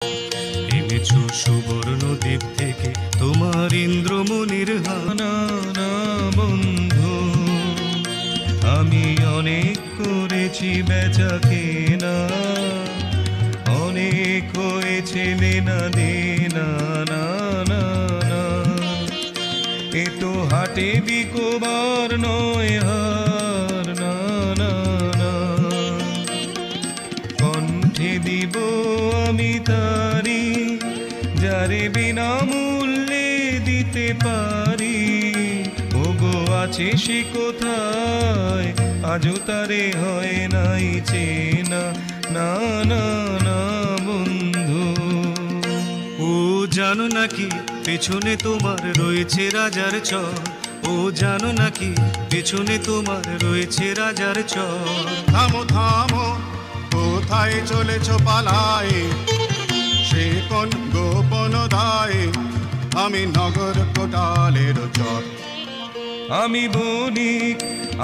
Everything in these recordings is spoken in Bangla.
এনেছো সুবর্ণ দ্বীপ থেকে তোমার ইন্দ্রমণির হানা না বন্ধু। আমি অনেক করেছি বেচা কেনা, অনেক হয়েছে লেনা দেনা না না না। এ তো হাটে বিকোবার নয় হার না না না। কণ্ঠে দিব আমি তারি যারে বিনামূল্যে দিতে পারি। ওগো আছে সে কোথায় আজও তারে হয় নাই চেনা না না না বন্ধু। ও জানো নাকি পেছনে তোমার রয়েছে রাজার চর, ও জানো নাকি পেছনে তোমার রয়েছে রাজার চর। থামো থামো কোথায় চলেছ পালায়, সে কোন গোপন দায়ে আমি নগর কোটালের চর। আমি বণিক,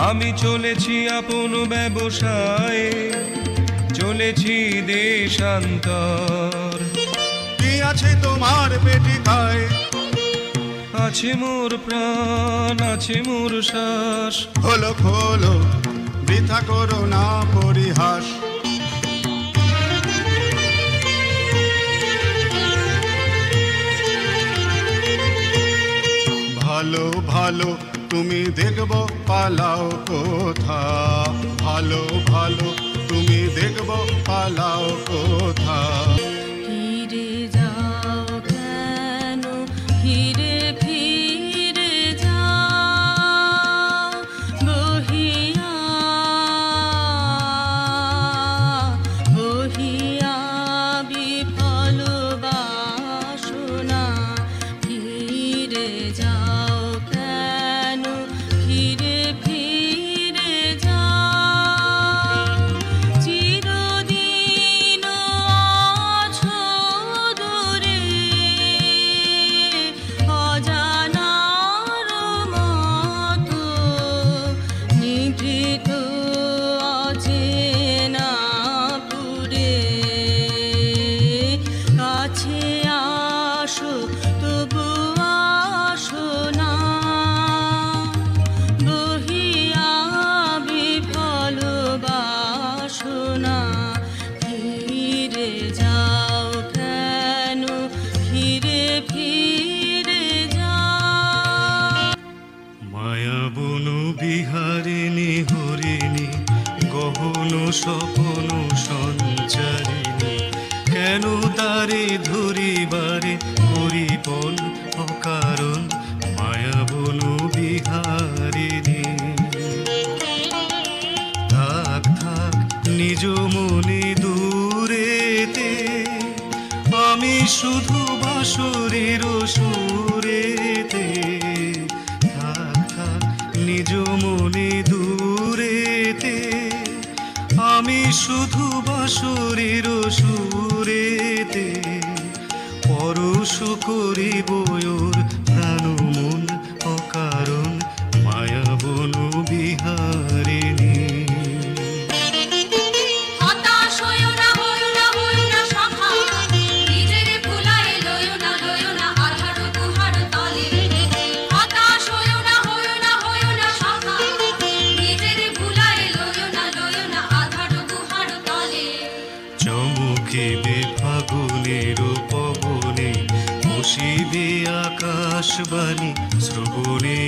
আমি চলেছি আপন ব্যবসায়ে, চলেছি দেশান্তর। কি আছে তোমার পেটি খায়, আছে মোর প্রাণ, আছে মোর শ্বাস। খোলো খোলো বৃথা করো না পরিহাস। ভালো ভালো তুমি দেখব পালাও কোথা, ভালো ভালো তুমি দেখব পালাও কোথা। ফিরে যাও কেন, ফিরে ফিরে যাও বহিয়া বহিয়া বিফল বাসনা। ফিরে যাও কেন, ফিরে ফিরে যাও চিরদিন আছো দূরে অজানার মতো নিভৃত অচেনা পুরে। কাছে আসো তবু আসো না, বহিয়া বিফল বাসনা। ফিরে যাও কেন, ফিরে ফিরে যাও। মায়া বন বিহারিণী হরিণী গহন স্বপন সঞ্চারিণী, কেন তারে ধরিবারে করিপন অকারণ। মায়া বন বিহারিণী থাক থাক নিজ মনে দূরেতে, আমি শুধু বাঁশরীর সুরেতে। থাক থাক নিজ মনে দূরেতে, আমি শুধু বাঁশরীর সুরেতে। পরশ করিব ওর প্রাণ মন অকারণ, মায়া বন বিহারিণী। হতাশ হইও না, হইও না, হইও না সখা, নিজের ভুলায় লইও না আধার গুহার তলে। হতাশ হইও না, হইও না, হইও না সখা, নিজের ভুলায় লইও না আধার গুহার তলে। চমকিবে ফাগুনের পবনে, বসিবে আকাশবাণী শ্রবণে।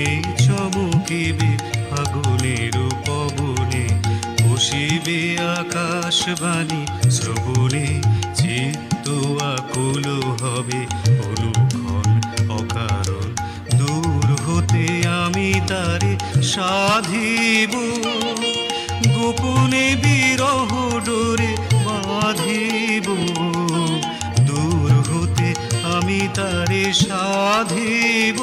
চমকিবে ফাগুনের পবনে, বসিবে আকাশবাণী শ্রবণে। চিত্ত আকুল হবে অনুক্ষণ অকারণ, দূর হতে আমি তারে সাধিব। গোপনে বিরহ ডোরে বাঁধিব, দূর হতে আমি তারে সাধিব।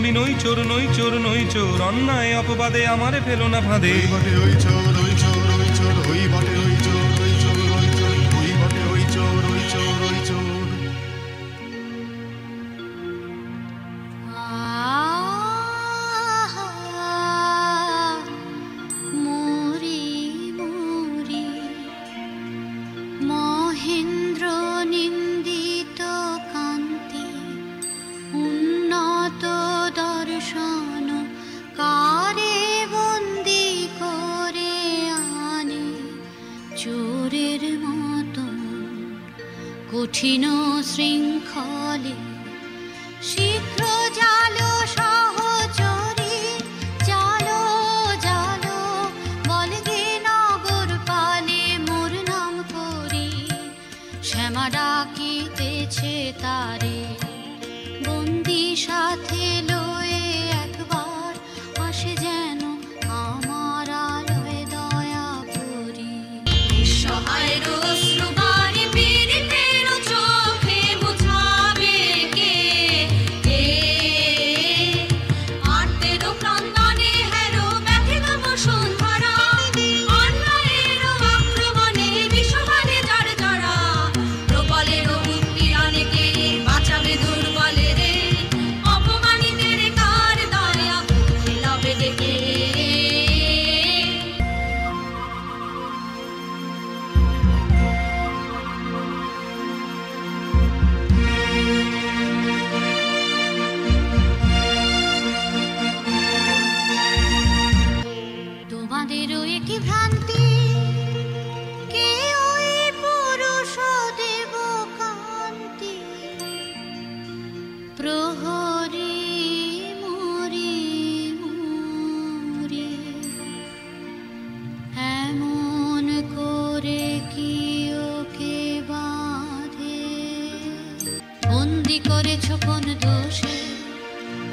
আমি নই চোর নই চোর নই চোর, অন্যায় অপবাদে আমারে ফেলো না ফাঁদে। ওই বটে ওই চোর ওই চোর ওই চোর, ওই বটে ওই চোর ওই চোর ওই চোর, ওই বটে ওই চোর ওই চোর ওই চোর। মোরি মোরি মহেন্দ্র নিন্দিত কান্তি, উন্নত দর্শন কারে বন্দি করে আনে চোরের মতো কঠিন শৃঙ্খলে। শীঘ্র জালো সহচরী, জালো জালো বলগে নগর পালে মোর নাম করি। শ্যামা ডাকিতেছে তারে বন্দি সাথে লয়ে, একবার আসে যেন আমার আলোয় দয়া করি। নিঃসহায় অশ্রুবাণী পীড়িতের চোখে মুছাবে কে? আর্তেরও ক্রন্দনে হেরো ব্যথিত বসুন্ধরা, অন্যায়েরও আক্রমণে বিষবাণে যার যারা। প্রবলেরও উৎপীড়নে কে বাঁচাবে দুর্বলের? অপমানিতের কার দয়া খিলাবে ডেকে? তোমাদেরও একই ভ্রান্তি, কে ওই পুরুষ দেব কান্তি। প্রহরী মরি মরি এমন করে কি ওকে বাঁধে? বন্দি করেছ কোন দোষে?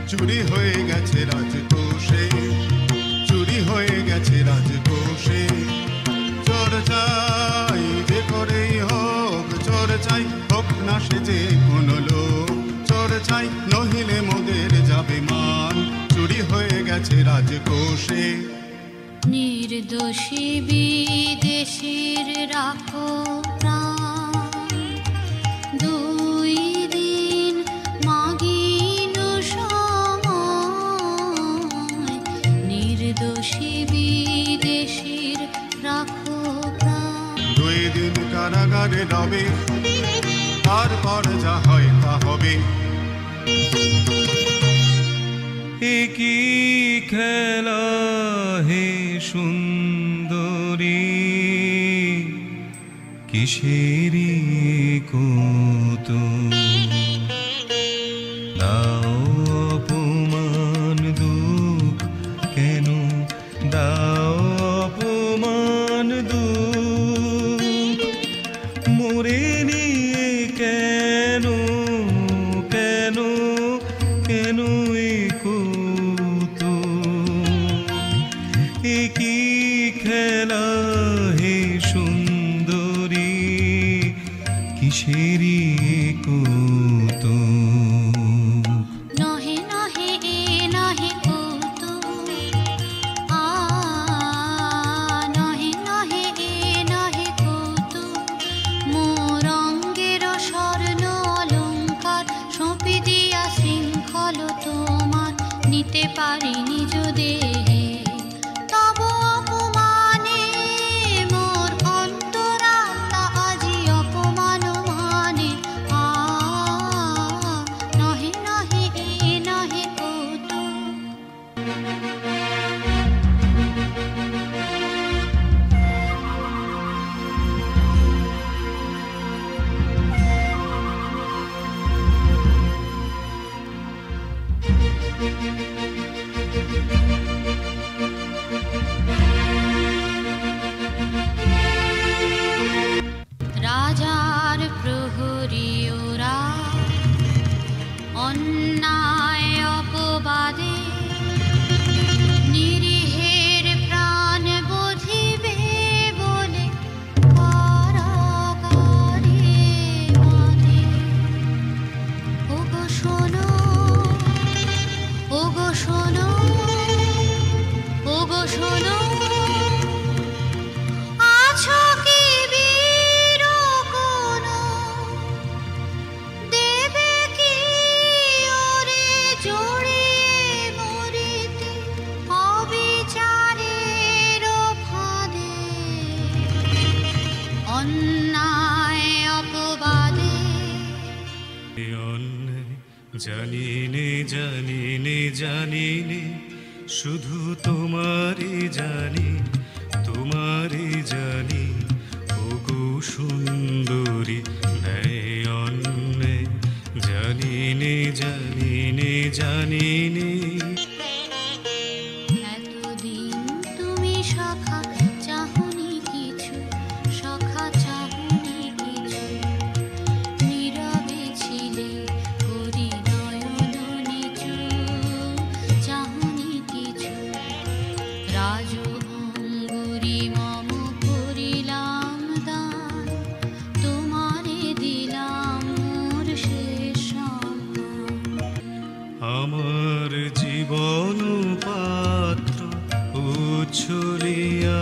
চুরি হয়ে গেছে রাজকোষে, চুরি হয়ে গেছে রাজকোষে। চোর চাই যে করেই হোক, চোর চাই হোক না সে যে কোনো লোক। চোর চাই নহিলে মোদের যাবে মান, চুরি হয়ে গেছে রাজকোষে। নির্দোষী বিদেশীর রাখো প্রাণ, দুই দিন মাগিন সময়। নির্দোষী বিদেশীর রাখো প্রাণ, 2 দিন কারাগারে রবে, তারপর যা হয় তা হবে। একই খেলা হে সুন্দরী, কিসেরি কৌতুক। দাও অপমান দুঃখ কেন, দাও অপমান দুঃখ। মোরে নিয়ে কেন কেন কেন এ কৌতুক? একই খেলা হে সুন্দরী, কিসেরি কৌতুক। নহে নহে এ নহে কৌতুক, নহে নহে এ নহে কৌতুক। মোর অঙ্গের স্বর্ণ অলঙ্কার সঁপি দিয়া শৃঙ্খল তোমার নিতে পারি নিজ দেহে। তব অপমানে মোর অন্তরাত্মা আজি অপমান মানে। জানি নে জানি নে জানি নে শুধু তোমারই জানি তোমারই জানি ওগো সুন্দরী নয়নে জানি নে জানি নে জানি নে এতদিন তুমি সখা চাহনি কিছু সখা চাহনি কিছু নীরবে ছিলে করি নয়ন নিচু চাহনি কিছু রাজু অঙ্গুরি মম করিলাম দান তোমারে দিলাম মোর শেষ সম্মান আমার জীবন পাত্র উচ্ছলিয়া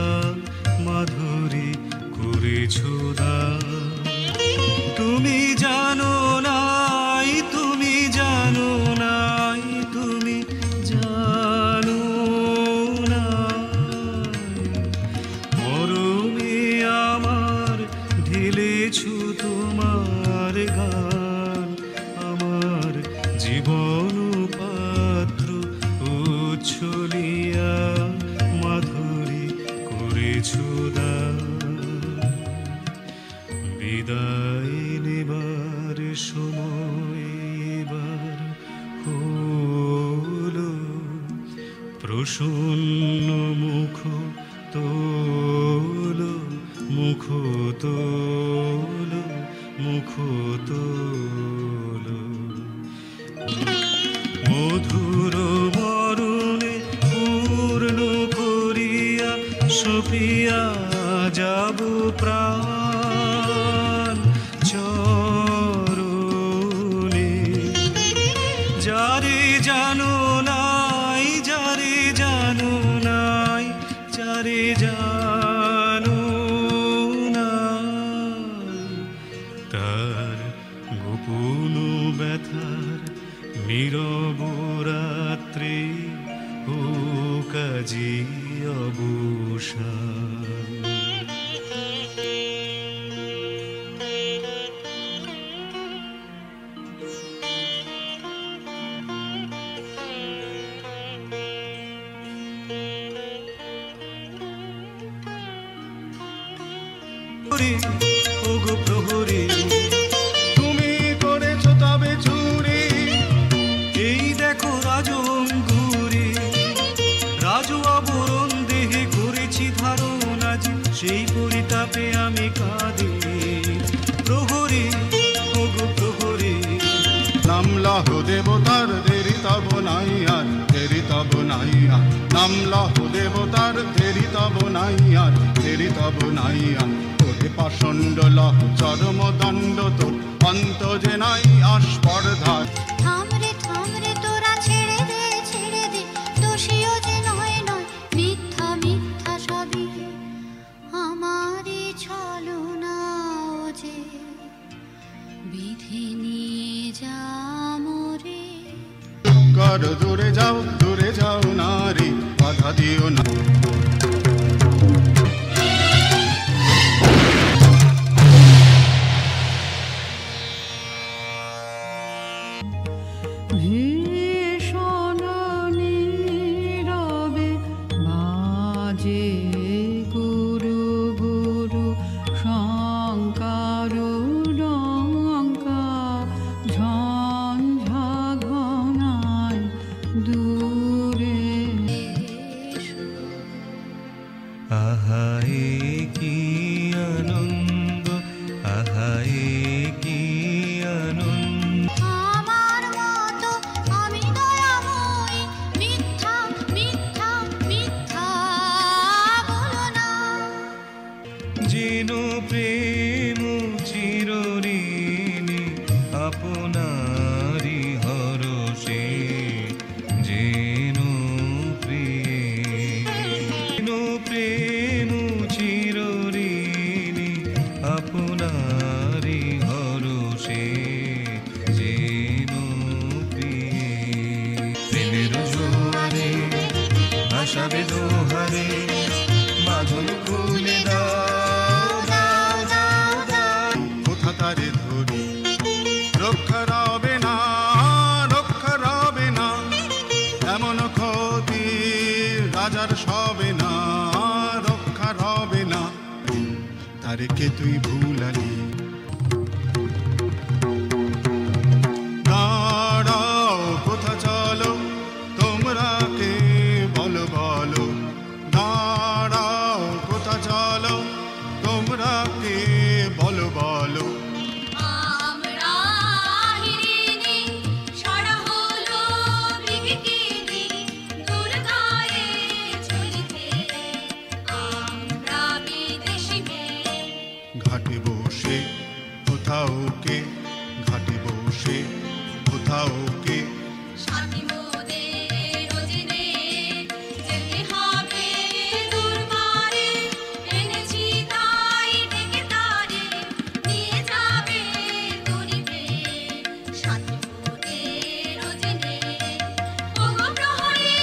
মাধুরী করেছো দান তুমি জানো নাই তুমি জানো নাই তুমি জানো না মরমে আমার ঢেলেছো তোমার গান আমার জীবন পাত্র উচ্ছলিয়া মাধুরী করেছো দান বিদায় নেবার সময় এবার হলো প্রসন্ন মুখ তোলো মুখ তোলো মুখ তোলো মধুর বরণে পূর্ণ করিয়া সপিয়া যাব প্রাণ চরণে যারে জানো নাই যারে জানো নাই যারে জানো নাই তার গোপন ব্যথার নীরব রাত্রি ও কাজী অবসান ওগো প্রহরী তুমি করেছো তবে চুরি এই দেখো রাজঙ্গুরি রাজু আবরণ দেহে করেছি ধারণ আজ সেই পরিতাপে আমি কাঁদি প্রহরী ওগো প্রহরী নামলাহ দেবতার দেরি তব নাই আর দেরি তব নাই আর নামলাহ দেবতার দেরি তব নাই আর দেরি তব নাই আর ওরে পাষণ্ড লহ চরম দণ্ড তোর অন্ত যে নাই আস্পর্ধার থামরে থামরে তোরা ছেড়ে দে দোষীও যে নয় নয় মিথ্যা মিথ্যা সবই আমারই ছলনা ও যে বিধি নিয়ে যা মোরে কর দূরে যাও নারী বাধা দিও না ভীষণ নীরবে বাজে গুরু গুরু শঙ্কার ডঙ্কা ঝঞ্ঝা ঘনায় দূরে আহায়ে কি আনন্দ আহায়ে কি আনন্দ আমার মতো আমি দয়াময়ী মিথ্যা মিথ্যা মিথ্যা বলো না যেন প্রেম চিরঋণী আপনারি হরষে যেন প্রেম চিরঋণী আপনারি হরষে যেন প্রেমের জোয়ারে ভাসাবে দোহারে বাঁধন খুলে দাও দাও দাও দাও কোথা তারে ধরি রক্ষা রবে না তুই ভুলালি। দাঁড়াও কোথা চলো তোমরা কে বলো বলো, দাঁড়াও কোথা চলো তোমরা কে বলো বলো। আমরা হিরিনি সারা হলো বিকিনি দুর্গায়ে চলিতে আমরা বিদেশি মেয়ে। ঘাটে বসে কোথাও কে, ঘাটে বসে কোথাও কে, সাথী মোদের রোজিনে যেতে হবে দূরপারে, এনেছি তাই ডেকে তারে নিয়ে যাবে গরিবে। সাথী মোদের রোজিনে ওগো প্রহরী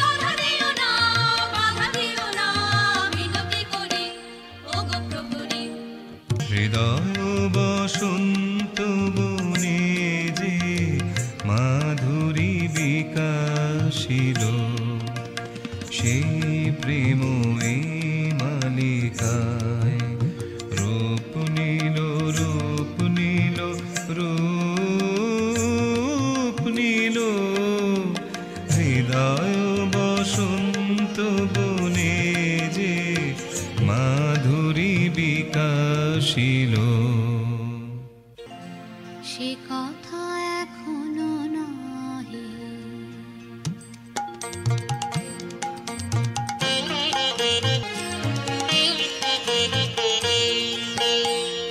বাধা দিও না, বাধা দিও না মিনতি করি ওগো প্রহরী। হৃদয় বসন্ত বনে যে মাধুরী বিকাশিল, সেই প্রেম এই মালিকায় রূপ নীল, রূপ নীল, রূপ নীল। হৃদয় বসন্ত বনে যে মাধুরী বিকাশিল। সে কথা এখনো নহে,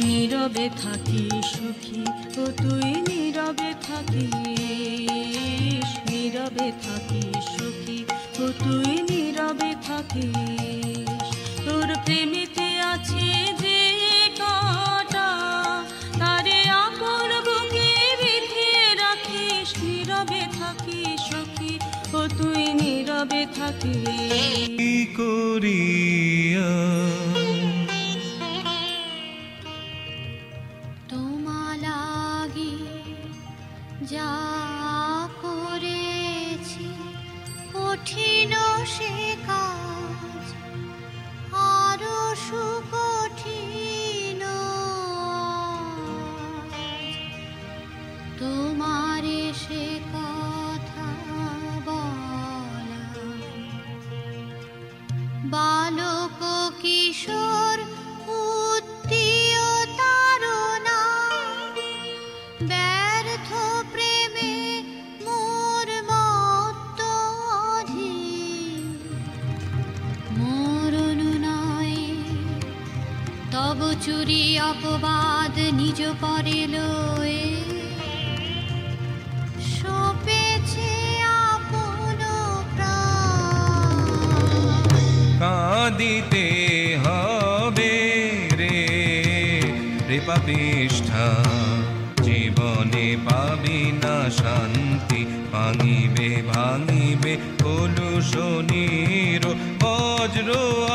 নীরবে থাকি সুখী ও তুই নীরবে থাকিস, নীরবে থাকি সুখী ও তুই নীরবে থাকিস। তোর প্রেমেতে আছে যে কাঁটা, তারে আপন বুকে বিঁধিয়ে রাখিস। নীরবে থাকি সুখী ও তুই নীরবে থাকিস। কি করিয়া তোমা লাগি যা করেছি কঠিন সে কাজ, আরো সুকঠিন তোমারে সে কথা বলা। বালক কিশোর উত্তীয় তারুণা, ব্যর্থ প্রেমে মোর মত্ত অধীর। মোর অনুনয়ে তব চুরি অপবাদ নিজ পরে লয়ে, সপেছে আপন প্রাণ। কাঁদিতে হবে রে রে পাপিষ্ঠা, জীবনে পাবি না শান্তি। ভাঙিবে ভাঙিবে কলুষণীর বজ্র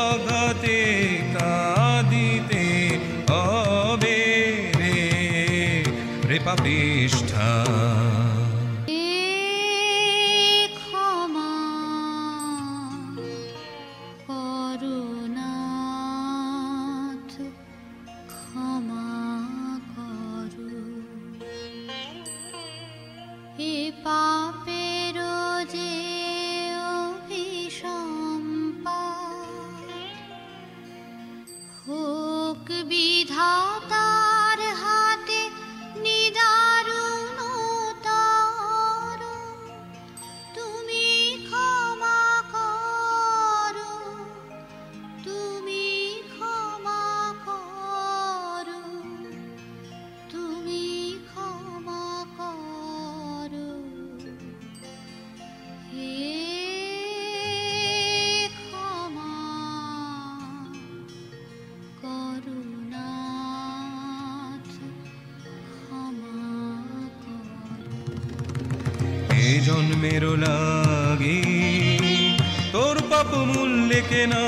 আঘাতে, কাঁদিতে হবে রে রে পাপিষ্ঠা। ক্ষমা করুণাথ, ক্ষমা করু। এ পাপের যে অভিসম্পাত, হোক বিধাতার হাতে নিদারুণতর। তুমি ক্ষমা করো, তুমি ক্ষমা করো, তুমি ক্ষমা করো। হে ক্ষমা করুণাথ, ক্ষমা করো। এ জন্মের লাগি তোর পাপ মূল্যে কেনা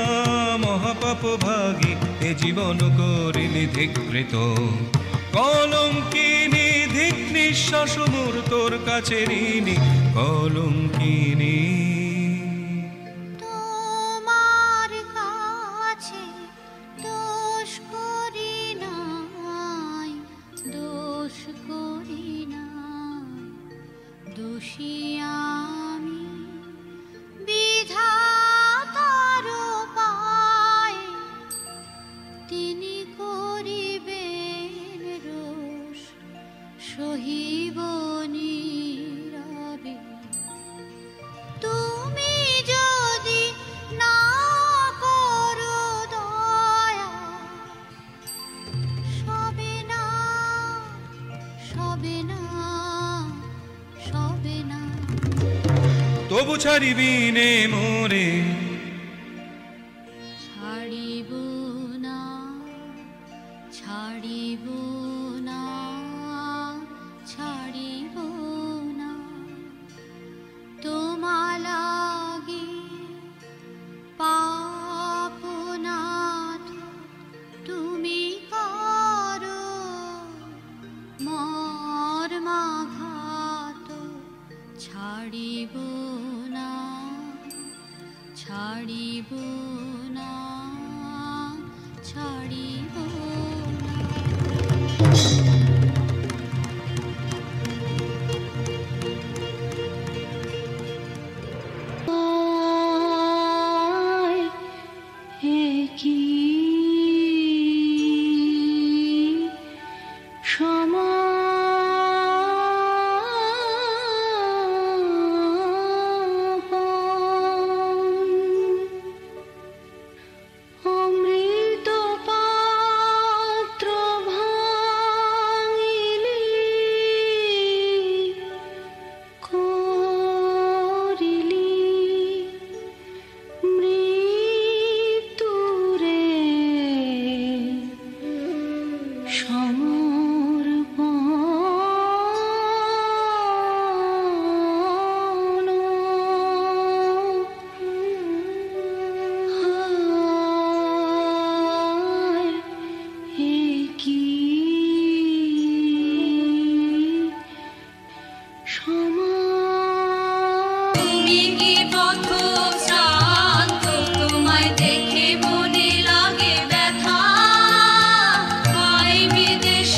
মহাপাপ ভাগী, এ জীবন করিলি ধিকৃত। কলঙ্কিনী ধিক নিঃশ্বাস মোর তোর কাছে ঋণী, কলঙ্কিনী। তোমার কাছে দোষ করি না, সহিব নীরবে তুমি যদি না করো দয়া সবে না সবে না সবে না তবু ছাড়িবি নে মোরে ছাড়িব না ছাড়িব না ছাড়িব না তোমা লাগি পাপনাথ তুমি করো মর্মাঘাত ছাড়িব না ছাড়িব না ছাড়িব না কি অমৃত পাত্র ভাঙিলি করিলি মৃত্যুরে সমর্পণ হায় এ কি তুমি কি পথ শ্রান্ত তোমায় দেখে মনে লাগে ব্যথা পাই বিদেশ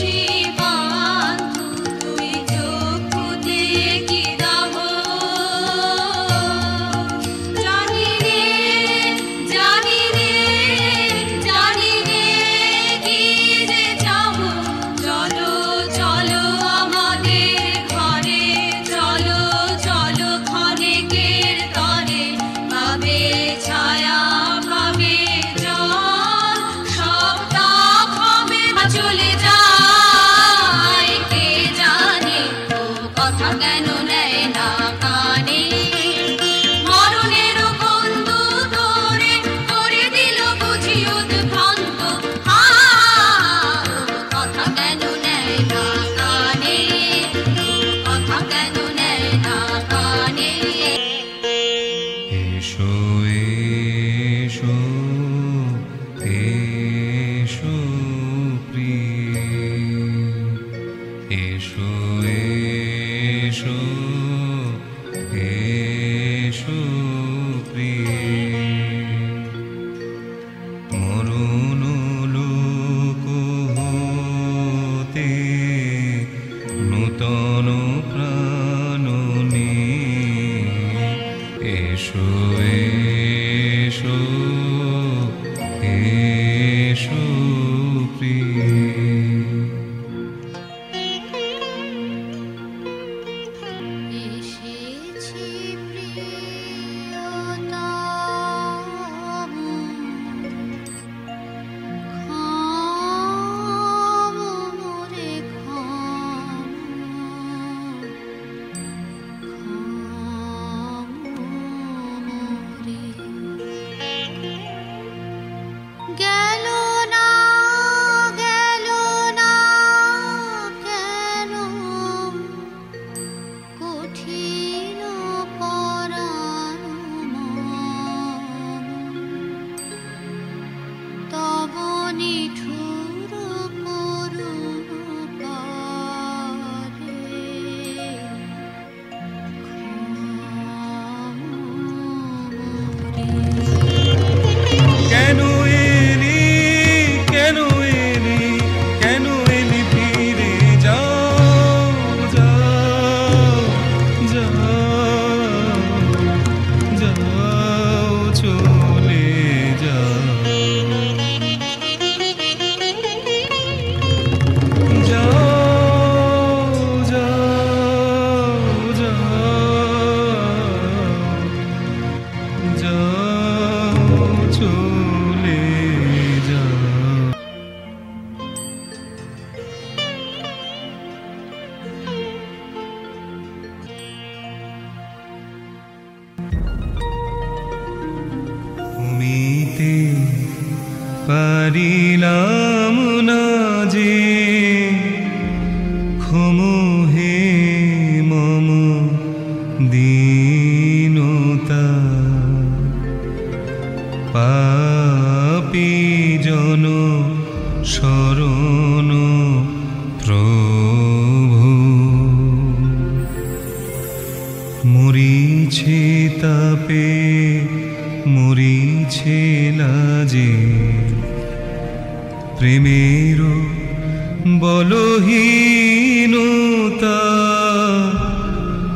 বলহীনতা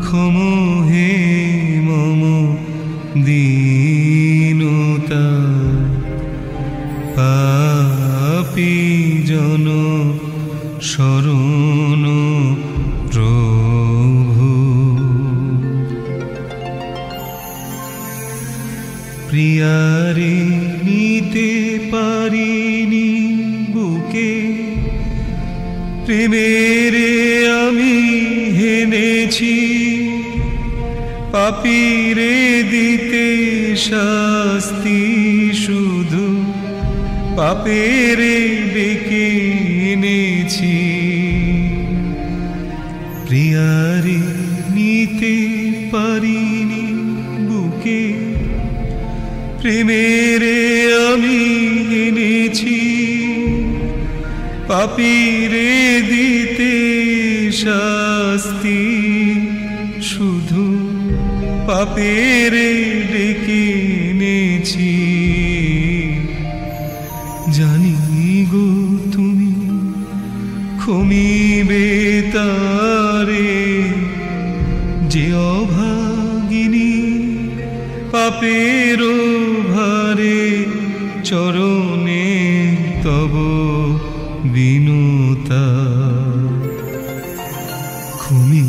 ক্ষমো হে মম দীনতা পাপী জন শরণ প্রভু। প্রিয়ারে নিতে পারিনি বুকে, প্রেমেরে আমি হেনেছি, পাপীরে দিতে শাস্তি শুধু পাপেরে ডেকে এনেছি। প্রিয়ারে নিতে পারিনি বুকে, প্রেমেরে আমি এনেছি, পাপীরে দিতে শাস্তি শুধু পাপেরে ডেকে এনেছি। জানি গো তুমি ক্ষমিবে তারে, যে অভাগিনী পাপের ভারে চরণে তব বিনুতা। ক্ষমি